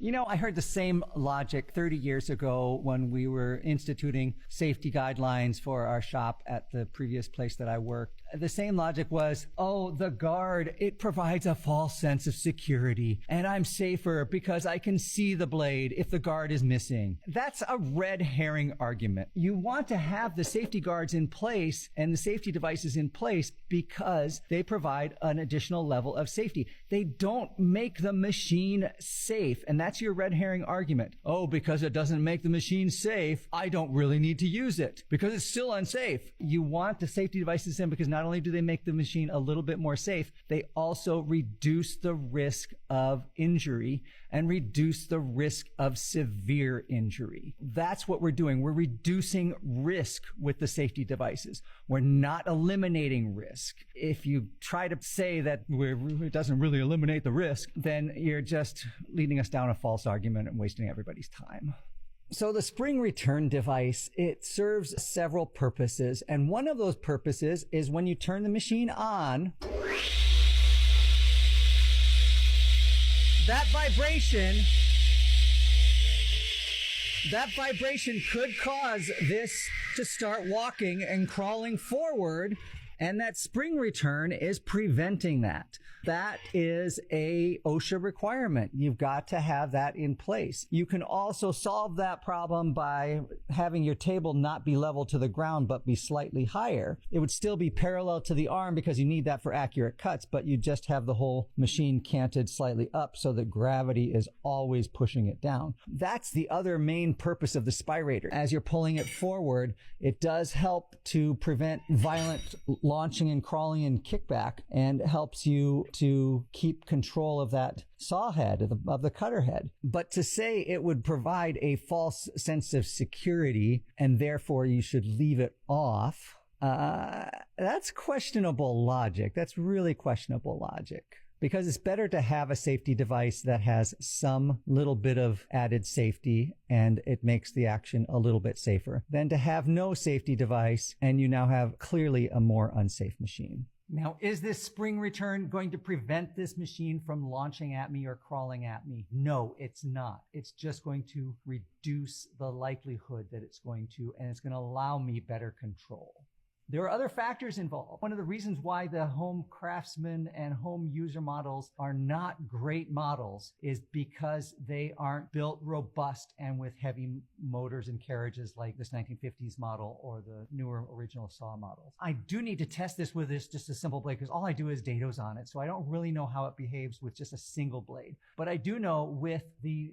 I heard the same logic 30 years ago when we were instituting safety guidelines for our shop at the previous place that I worked. The same logic was, the guard, it provides a false sense of security, and I'm safer because I can see the blade if the guard is missing. That's a red herring argument. You want to have the safety guards in place and the safety devices in place because they provide an additional level of safety. They don't make the machine safe, and that's your red herring argument. Because it doesn't make the machine safe, I don't really need to use it because it's still unsafe. You want the safety devices in because not only do they make the machine a little bit more safe, they also reduce the risk of injury and reduce the risk of severe injury. That's what we're doing. We're reducing risk with the safety devices. We're not eliminating risk. If you try to say that it doesn't really eliminate the risk, then you're just leading us down a false argument and wasting everybody's time. So the spring return device, it serves several purposes. And one of those purposes is when you turn the machine on, that vibration could cause this to start walking and crawling forward. And that spring return is preventing that. That is a OSHA requirement. You've got to have that in place. You can also solve that problem by having your table not be level to the ground, but be slightly higher. It would still be parallel to the arm because you need that for accurate cuts, but you just have the whole machine canted slightly up so that gravity is always pushing it down. That's the other main purpose of the spirator. As you're pulling it forward, it does help to prevent violent launching and crawling and kickback, and helps you to keep control of that saw head, of the cutter head. But to say it would provide a false sense of security and therefore you should leave it off, that's questionable logic. That's really questionable logic. Because it's better to have a safety device that has some little bit of added safety and it makes the action a little bit safer than to have no safety device and you now have clearly a more unsafe machine. Now, is this spring return going to prevent this machine from launching at me or crawling at me? No, it's not. It's just going to reduce the likelihood that it's going to, and it's going to allow me better control. There are other factors involved. One of the reasons why the home craftsman and home user models are not great models is because they aren't built robust and with heavy motors and carriages like this 1950s model or the newer original saw models. I do need to test this with just a simple blade because all I do is dados on it, so I don't really know how it behaves with just a single blade. But I do know with the